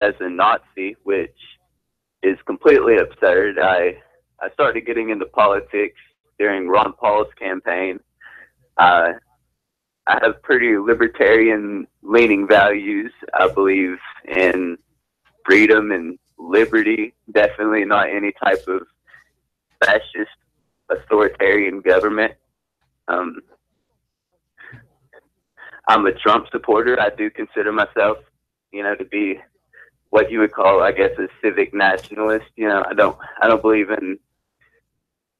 as a Nazi, which is completely absurd. I started getting into politics during Ron Paul's campaign. I have pretty libertarian-leaning values. I believe in freedom and liberty, definitely not any type of fascist authoritarian government. I'm a Trump supporter. I do consider myself, to be what you would call, I guess, a civic nationalist. I don't believe in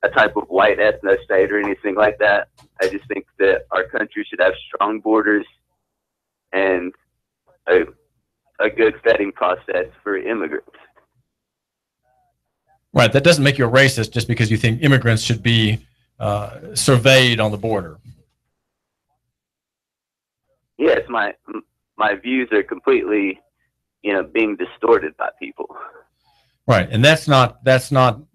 a type of white ethno-state or anything like that. I just think that our country should have strong borders and a good vetting process for immigrants. Right. That doesn't make you a racist just because you think immigrants should be surveyed on the border. Yes, my views are completely, being distorted by people. Right, and that's not Nazism.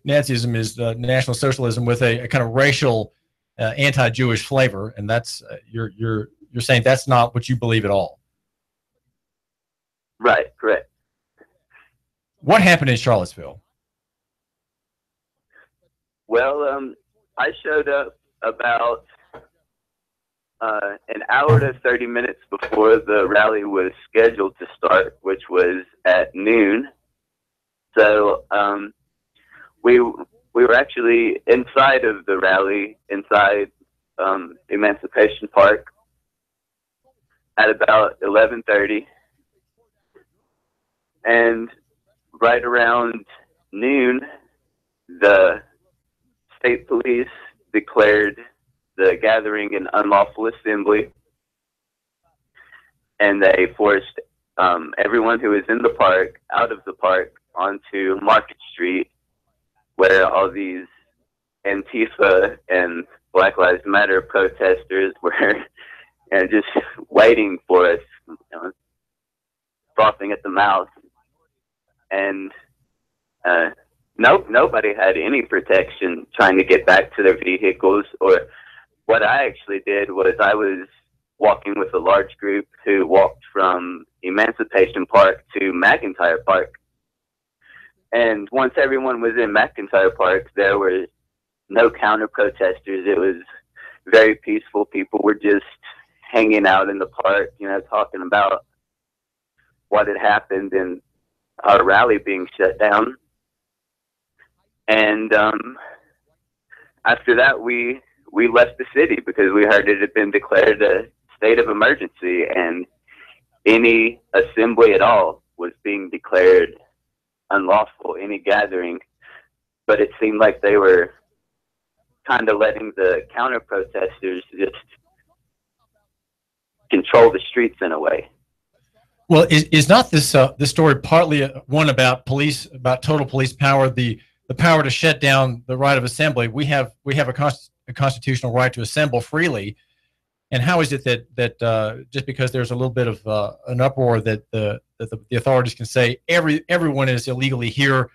Nazism is National Socialism with a kind of racial, anti-Jewish flavor, and that's you're saying that's not what you believe at all. Right. Correct. What happened in Charlottesville? Well, I showed up about an hour to 30 minutes before the rally was scheduled to start, which was at noon. So we were actually inside of the rally, inside Emancipation Park, at about 11:30, and right around noon, the state police declared the gathering an unlawful assembly, and they forced everyone who was in the park out of the park onto Market Street, where all these Antifa and Black Lives Matter protesters were just waiting for us, frothing at the mouth. And nobody had any protection trying to get back to their vehicles. Or what I actually did was I was walking with a large group who walked from Emancipation Park to McIntyre Park. And once everyone was in McIntyre Park, there were no counter protesters. It was very peaceful. People were just hanging out in the park, talking about what had happened and our rally being shut down. And after that, we left the city because we heard it had been declared a state of emergency, and any assembly at all was being declared unlawful, any gathering. But it seemed like they were kind of letting the counter protesters just control the streets in a way. Well, is not this story partly one about police, about total police power, the power to shut down the right of assembly? We have a constitutional right to assemble freely, and how is it that just because there's a little bit of an uproar that the authorities can say everyone is illegally here,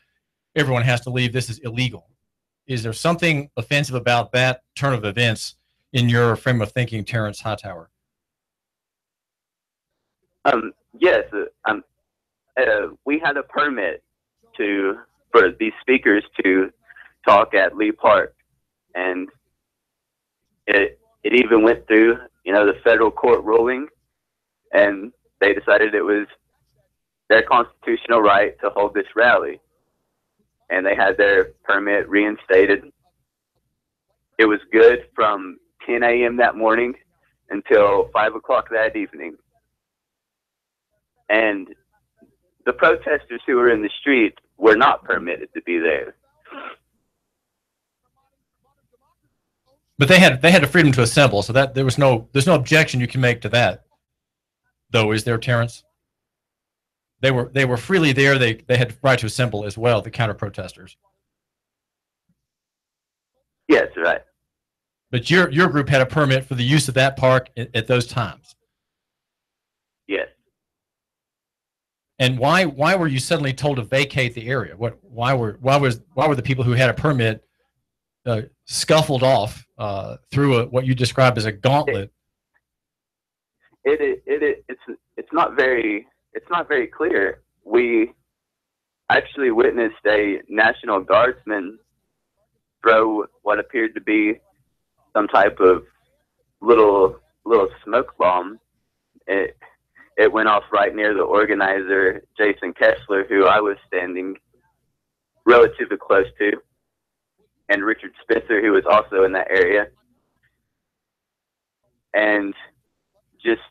everyone has to leave, this is illegal? Is there something offensive about that turn of events in your frame of thinking, Terrence Hightower? Yes, we had a permit for these speakers to talk at Lee Park, and it even went through, the federal court ruling, and they decided it was their constitutional right to hold this rally, and they had their permit reinstated. It was good from 10 a.m. that morning until 5 o'clock that evening. And the protesters who were in the street were not permitted to be there. But they had the freedom to assemble, so that there's no objection you can make to that, though, is there, Terrence? They were freely there. They had the right to assemble as well, the counter protesters. Yes, right. But your group had a permit for the use of that park at those times. Yes. And why were you suddenly told to vacate the area? Why were the people who had a permit scuffled off through what you described as a gauntlet? It's it's not very clear. We actually witnessed a National Guardsman throw what appeared to be some type of little smoke bomb. It went off right near the organizer, Jason Kessler, who I was standing relatively close to, and Richard Spencer, who was also in that area. And just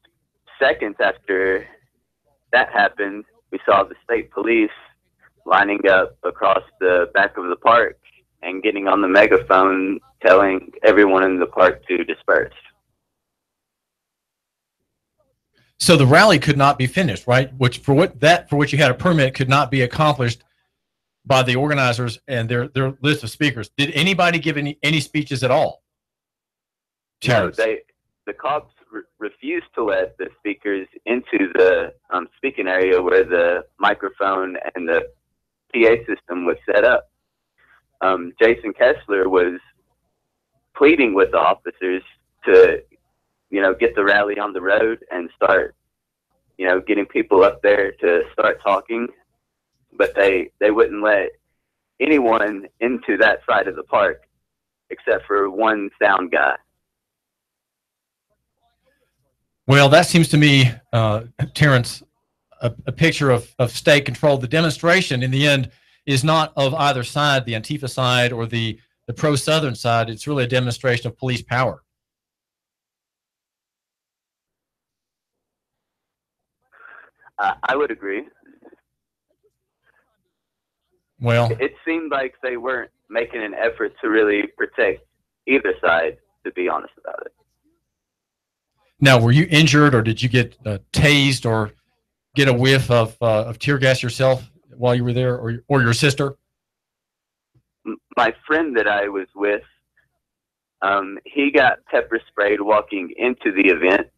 seconds after that happened, we saw the state police lining up across the back of the park and getting on the megaphone telling everyone in the park to disperse. So the rally could not be finished, right? Which for which you had a permit could not be accomplished by the organizers and their list of speakers. Did anybody give any speeches at all? Terrence? No, the cops refused to let the speakers into the speaking area where the microphone and the PA system was set up. Jason Kessler was pleading with the officers to, get the rally on the road and start, getting people up there to start talking. But they wouldn't let anyone into that side of the park except for one sound guy. Well, that seems to me, Terrence, a picture of state control. The demonstration, in the end, is not of either side, the Antifa side or the pro-Southern side. It's really a demonstration of police power. I would agree. Well, it seemed like they weren't making an effort to really protect either side, to be honest about it. Now, were you injured, or did you get tased, or get a whiff of tear gas yourself while you were there, or your sister? My friend that I was with, he got pepper sprayed walking into the event,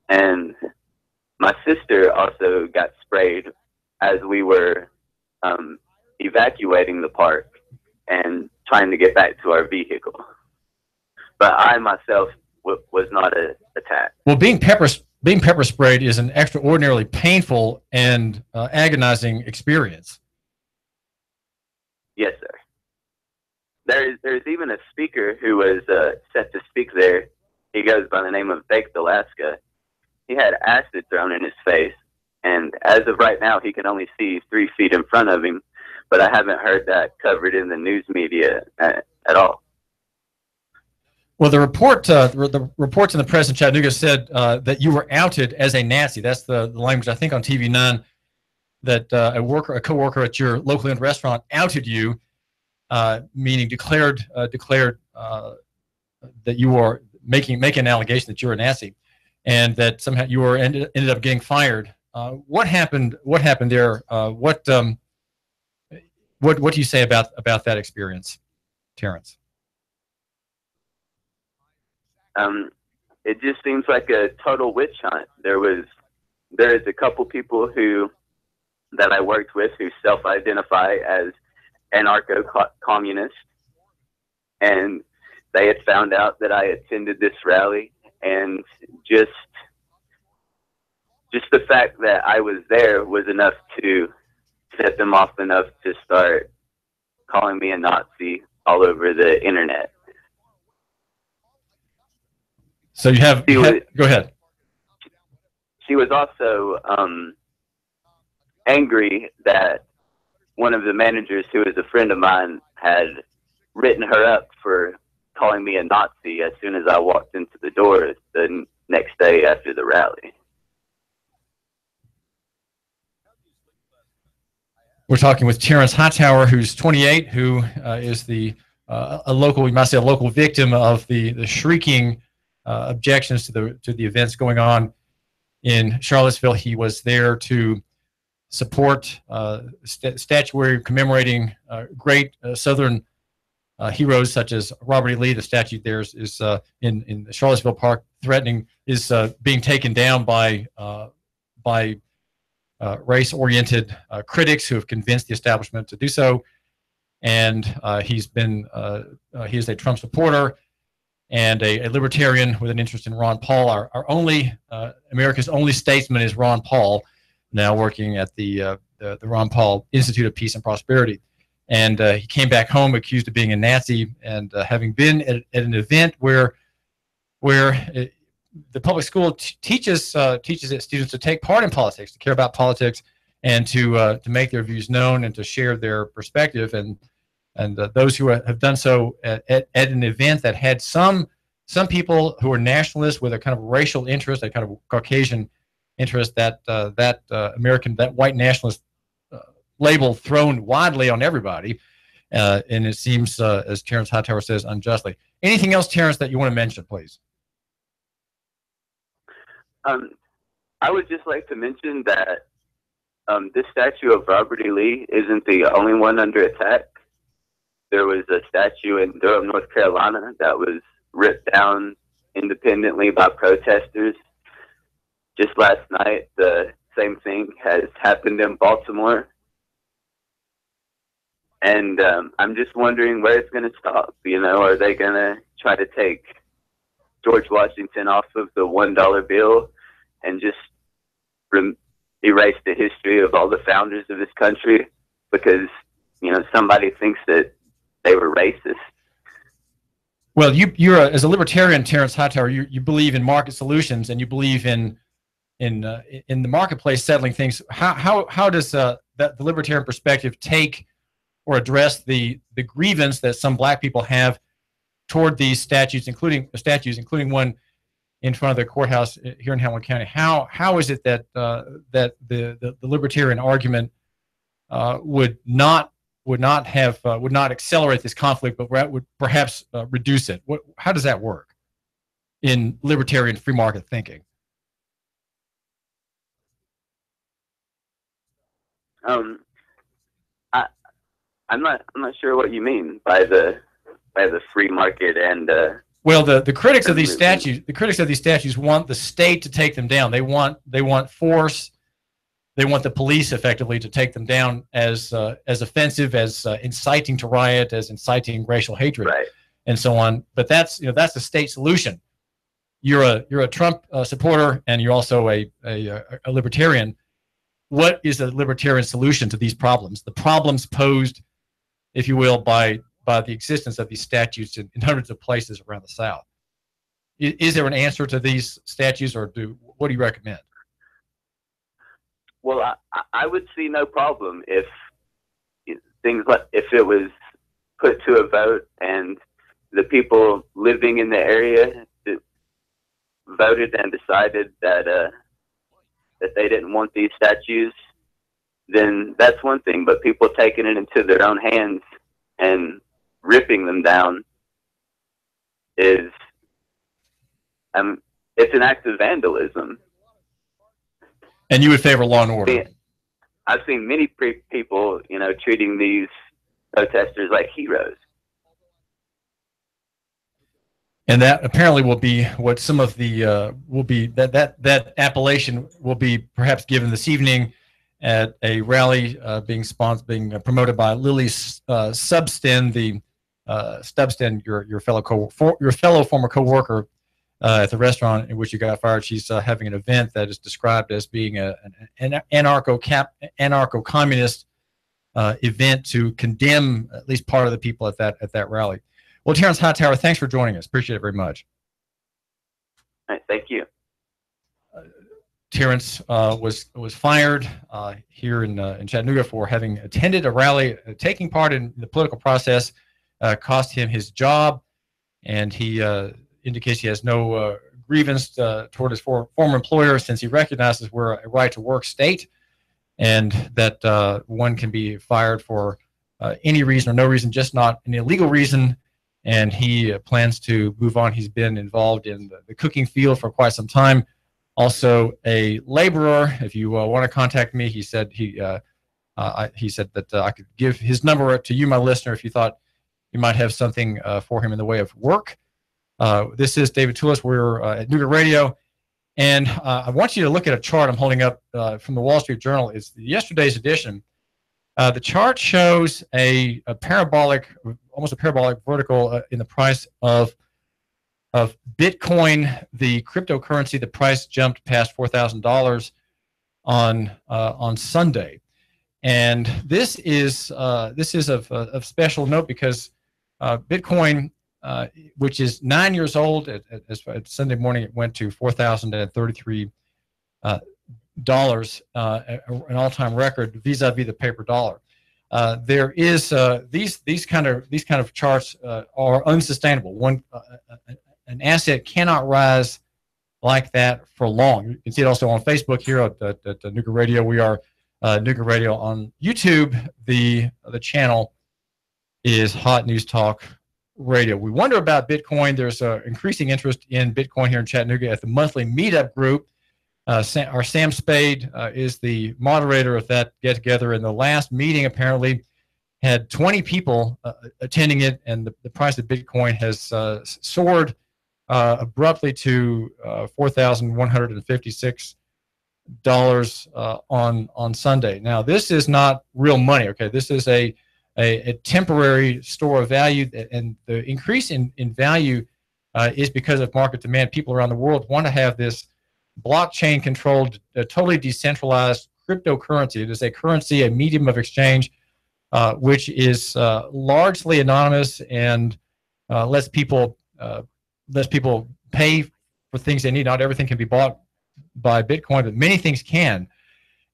and my sister also got sprayed as we were evacuating the park and trying to get back to our vehicle. But I myself was not attacked. Well, being pepper sprayed is an extraordinarily painful and agonizing experience. Yes, sir. There's even a speaker who was set to speak there. He goes by the name of Baked Alaska. He had acid thrown in his face, and as of right now, he can only see 3 feet in front of him. But I haven't heard that covered in the news media at all. Well, the reports in the press in Chattanooga said that you were outed as a Nazi. That's the language, I think, on TV 9, that a coworker at your locally owned restaurant outed you, meaning declared that you were making an allegation that you were a Nazi, and that somehow you were ended up getting fired. What happened? What happened there? What do you say about that experience, Terrence? It just seems like a total witch hunt. There is a couple people that I worked with who self-identify as anarcho-communist, and they had found out that I attended this rally, and just the fact that I was there was enough to set them off enough to start calling me a Nazi all over the internet. So go ahead. She was also angry that one of the managers, who is a friend of mine, had written her up for calling me a Nazi as soon as I walked into the door the next day after the rally. We're talking with Terrence Hightower, who's 28, who is a local victim of the shrieking objections to the events going on in Charlottesville. He was there to support statuary commemorating great Southern heroes such as Robert E. Lee. The statue there is in the Charlottesville Park, is being taken down by race-oriented critics who have convinced the establishment to do so. And he is a Trump supporter. and a libertarian with an interest in Ron Paul. Our only America's only statesman is Ron Paul, now working at the Ron Paul Institute of Peace and Prosperity. And he came back home accused of being a Nazi, and having been at an event where the public school teaches its students to take part in politics, to care about politics, and to make their views known and to share their perspective. And those who have done so at an event that had some people who are nationalists with a kind of racial interest, a kind of Caucasian interest, that white nationalist label thrown widely on everybody, and it seems, as Terrence Hightower says, unjustly. Anything else, Terrence, that you want to mention, please? I would just like to mention that this statue of Robert E. Lee isn't the only one under attack. There was a statue in Durham, North Carolina that was ripped down independently by protesters. Just last night, the same thing has happened in Baltimore. And I'm just wondering where it's going to stop. You know, are they going to try to take George Washington off of the $1 bill and just erase the history of all the founders of this country because, you know, somebody thinks that they were racist? Well, you're as a libertarian, Terrence Hightower, you believe in market solutions, and you believe in the marketplace settling things. How does the libertarian perspective take or address the grievance that some black people have toward these statutes, including one in front of the courthouse here in Hamilton County? How is it that the libertarian argument would not accelerate this conflict, but would perhaps reduce it? How does that work in libertarian free market thinking? I'm not sure what you mean by the free market and. Well, the critics of these statutes want the state to take them down. They want force. They want the police effectively to take them down as offensive, as inciting to riot, as inciting racial hatred, right, and so on. But that's the state solution. You're a Trump supporter, and you're also a libertarian. What is a libertarian solution to these problems? The problems posed, if you will, by the existence of these statutes in hundreds of places around the South. Is there an answer to these statutes, or what do you recommend? Well, I would see no problem if it was put to a vote and the people living in the area voted and decided that they didn't want these statues, then that's one thing. But people taking it into their own hands and ripping them down is it's an act of vandalism. And you would favor law and order? I've seen many people, treating these protesters like heroes. And that apparently will be what some of the that appellation will be perhaps given this evening at a rally being promoted by Lily Substin, Stubstin, your fellow former co-worker at the restaurant in which you got fired. She's having an event that is described as being an anarcho-communist event to condemn at least part of the people at that rally. Well, Terrence Hightower, thanks for joining us. Appreciate it very much. All right, thank you. Terrence was fired here in Chattanooga for having attended a rally, taking part in the political process, cost him his job, and he indicates he has no grievance toward his former employer, since he recognizes we're a right-to-work state, and that one can be fired for any reason or no reason, just not an illegal reason. And he plans to move on. He's been involved in the cooking field for quite some time. Also a laborer. If you want to contact me, he said that I could give his number to you, my listener, if you thought you might have something for him in the way of work. This is David Tulis. We're at Nooga Radio, and I want you to look at a chart I'm holding up from the Wall Street Journal. It's yesterday's edition. The chart shows a parabolic, almost a parabolic vertical in the price of of Bitcoin, the cryptocurrency. The price jumped past $4,000 on Sunday, and this is of special note because Bitcoin, which is 9 years old, at Sunday morning it went to $4,033, an all-time record vis-a-vis the paper dollar. There is these kind of charts are unsustainable. An asset cannot rise like that for long. You can see it also on Facebook here at Nooga Radio. We are Nooga Radio on YouTube. The channel is Hot News Talk Radio. We wonder about Bitcoin. There's increasing interest in Bitcoin here in Chattanooga at the monthly meetup group. Our Sam Spade is the moderator of that get-together, and the last meeting apparently had 20 people attending it, and the price of Bitcoin has soared abruptly to $4,156 on Sunday. Now, this is not real money. Okay, this is a temporary store of value, and the increase in value is because of market demand. People around the world want to have this blockchain-controlled, totally decentralized cryptocurrency. It is a currency, a medium of exchange, which is largely anonymous and lets people pay for things they need. Not everything can be bought by Bitcoin, but many things can.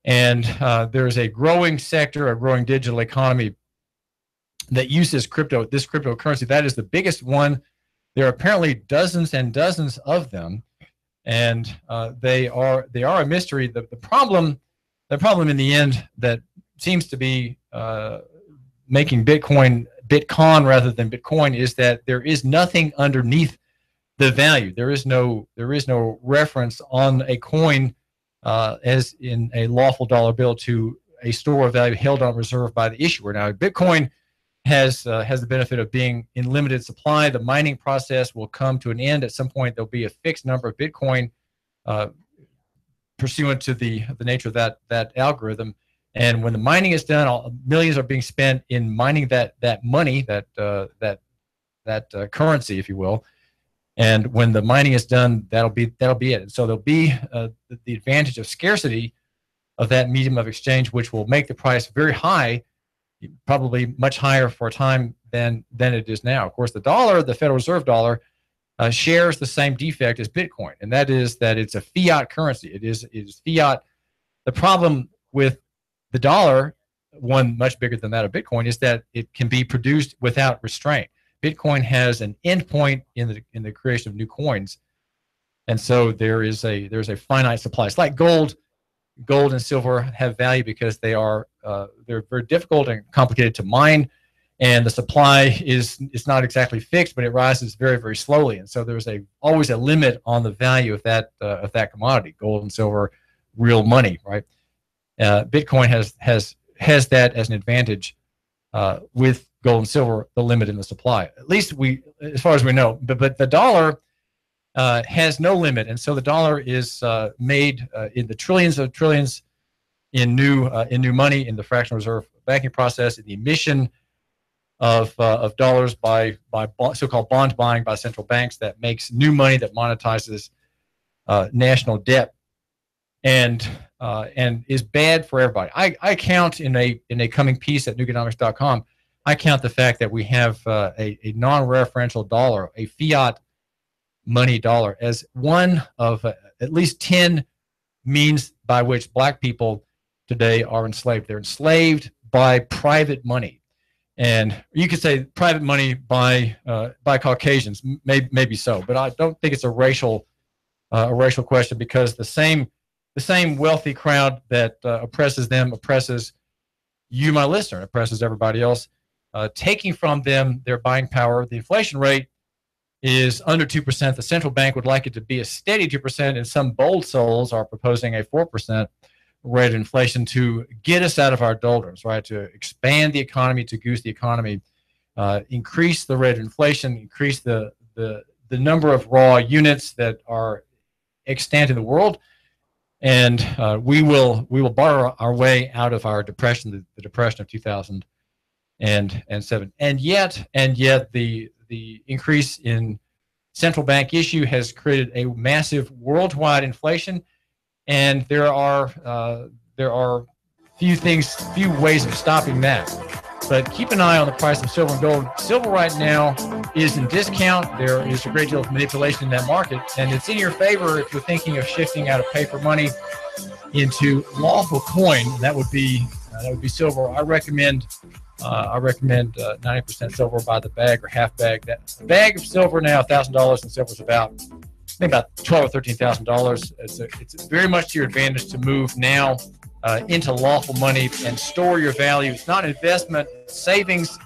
And there's a growing sector, a growing digital economy that uses this cryptocurrency. That is the biggest one. There are apparently dozens and dozens of them, and they are a mystery. The problem in the end that seems to be making Bitcoin rather than Bitcoin is that there is nothing underneath the value. There is no reference on a coin as in a lawful dollar bill to a store of value held on reserve by the issuer. Now, Bitcoin has the benefit of being in limited supply. The mining process will come to an end at some point. There'll be a fixed number of Bitcoin pursuant to the nature of that algorithm. And when the mining is done, millions are being spent in mining that money, that currency, if you will. And when the mining is done, that'll be it. So there'll be the advantage of scarcity of that medium of exchange, which will make the price very high, probably much higher for a time than it is now. Of course, the dollar, the Federal Reserve dollar, shares the same defect as Bitcoin, and that is that it's a fiat currency. It is fiat. The problem with the dollar, one much bigger than that of Bitcoin, is that it can be produced without restraint. Bitcoin has an endpoint in the creation of new coins, and so there's a finite supply. It's like gold. Gold and silver have value because they're very difficult and complicated to mine, and the supply is not exactly fixed, but it rises very, very slowly. And so there's always a limit on the value of that commodity, gold and silver, real money, right? Bitcoin has that as an advantage with gold and silver, the limit in the supply. At least as far as we know. But the dollar has no limit, and so the dollar is made in the trillions of trillions in new money in the fractional reserve banking process, in the emission of dollars by so-called bond buying by central banks that makes new money that monetizes national debt, and is bad for everybody. I count in a coming piece at Nooganomics.com. I count the fact that we have a non-referential dollar, a fiat money dollar, as one of at least 10 means by which black people today are enslaved. They're enslaved by private money, and you could say private money by Caucasians, maybe so, but I don't think it's a racial question, because the same wealthy crowd that oppresses them oppresses you, my listener, oppresses everybody else, taking from them their buying power. The inflation rate is under 2%. The central bank would like it to be a steady 2%, and some bold souls are proposing a 4% rate of inflation to get us out of our doldrums, right? To expand the economy, to goose the economy, increase the rate of inflation, increase the number of raw units that are extant in the world, and we will borrow our way out of our depression, the depression of 2007. And yet the increase in central bank issue has created a massive worldwide inflation, and there are few ways of stopping that. But keep an eye on the price of silver and gold. Silver right now is in discount. There is a great deal of manipulation in that market, and it's in your favor if you're thinking of shifting out of paper money into lawful coin. That would be silver. I recommend 90% silver by the bag or half bag. That bag of silver now $1,000, and silver is about $12,000 or $13,000. It's very much to your advantage to move now into lawful money and store your value. It's not an investment, it's savings.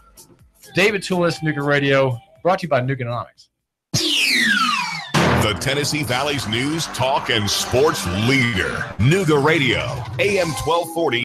David Tulis, Nooga Radio, brought to you by Nooganomics. The Tennessee Valley's news, talk, and sports leader, Nooga Radio, AM 1240.